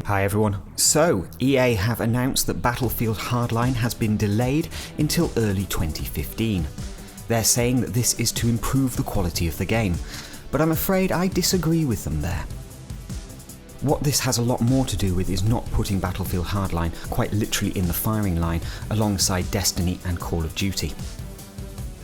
Hi everyone. So, EA have announced that Battlefield Hardline has been delayed until early 2015. They're saying that this is to improve the quality of the game, but I'm afraid I disagree with them there. What this has a lot more to do with is not putting Battlefield Hardline quite literally in the firing line alongside Destiny and Call of Duty.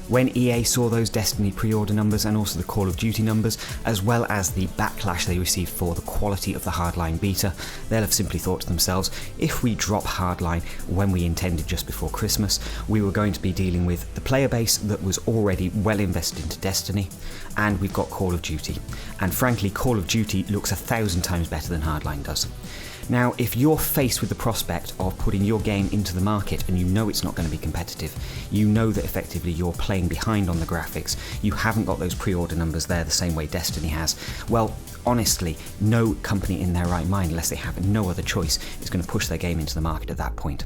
When EA saw those Destiny pre-order numbers and also the Call of Duty numbers, as well as the backlash they received for the quality of the Hardline beta, they'll have simply thought to themselves, if we drop Hardline when we intended just before Christmas, we were going to be dealing with the player base that was already well invested into Destiny, and we've got Call of Duty. And frankly, Call of Duty looks 1,000 times better than Hardline does. Now, if you're faced with the prospect of putting your game into the market and you know it's not going to be competitive, you know that effectively you're playing behind on the graphics, you haven't got those pre-order numbers there the same way Destiny has, well, honestly, no company in their right mind, unless they have no other choice, is going to push their game into the market at that point.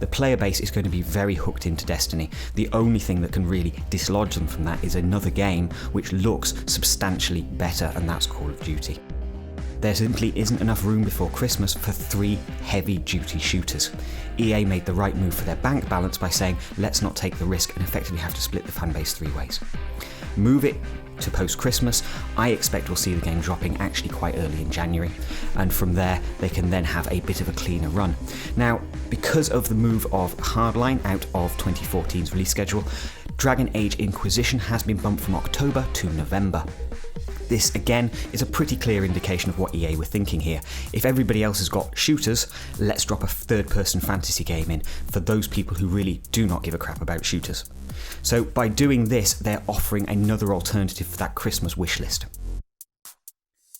The player base is going to be very hooked into Destiny. The only thing that can really dislodge them from that is another game which looks substantially better, and that's Call of Duty. There simply isn't enough room before Christmas for 3 heavy-duty shooters. EA made the right move for their bank balance by saying, let's not take the risk and effectively have to split the fanbase 3 ways. Move it to post-Christmas, I expect we'll see the game dropping actually quite early in January, and from there they can then have a bit of a cleaner run. Now, because of the move of Hardline out of 2014's release schedule, Dragon Age Inquisition has been bumped from October to November. This, again, is a pretty clear indication of what EA were thinking here. If everybody else has got shooters, let's drop a third-person fantasy game in for those people who really do not give a crap about shooters. So by doing this, they're offering another alternative for that Christmas wish list.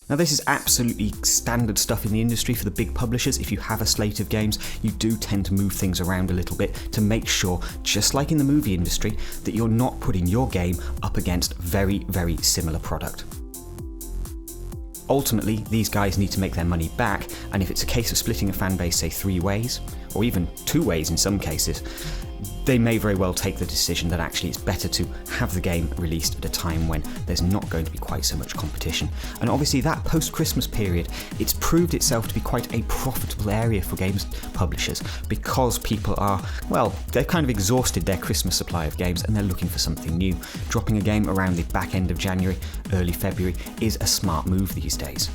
Now, this is absolutely standard stuff in the industry for the big publishers. If you have a slate of games, you do tend to move things around a little bit to make sure, just like in the movie industry, that you're not putting your game up against very, very similar product. Ultimately, these guys need to make their money back, and if it's a case of splitting a fan base, say 3 ways, or even 2 ways in some cases, they may very well take the decision that actually it's better to have the game released at a time when there's not going to be quite so much competition. And obviously that post-Christmas period, it's proved itself to be quite a profitable area for games publishers, because people are, well, they've kind of exhausted their Christmas supply of games and they're looking for something new. Dropping a game around the back end of January, early February is a smart move these days.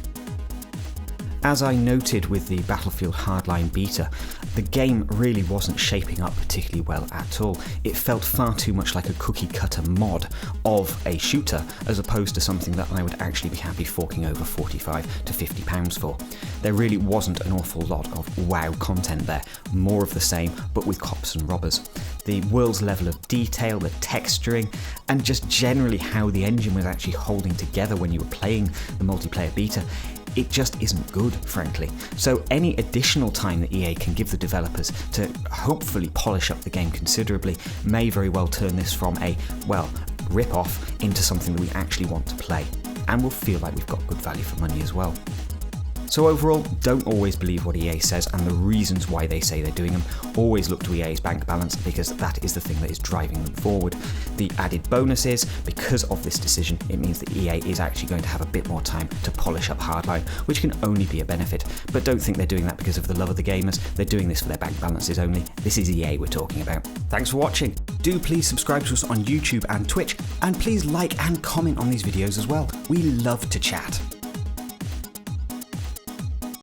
As I noted with the Battlefield Hardline beta, the game really wasn't shaping up particularly well at all. It felt far too much like a cookie-cutter mod of a shooter, as opposed to something that I would actually be happy forking over £45 to £50 for. There really wasn't an awful lot of wow content there, more of the same, but with cops and robbers. The world's level of detail, the texturing, and just generally how the engine was actually holding together when you were playing the multiplayer beta, it just isn't good, frankly. So any additional time that EA can give the developers to hopefully polish up the game considerably may very well turn this from a, well, rip-off into something that we actually want to play, and will feel like we've got good value for money as well. So overall, don't always believe what EA says and the reasons why they say they're doing them. Always look to EA's bank balance, because that is the thing that is driving them forward. The added bonus is, because of this decision, it means that EA is actually going to have a bit more time to polish up Hardline, which can only be a benefit. But don't think they're doing that because of the love of the gamers. They're doing this for their bank balances only. This is EA we're talking about. Thanks for watching. Do please subscribe to us on YouTube and Twitch, and please like and comment on these videos as well. We love to chat.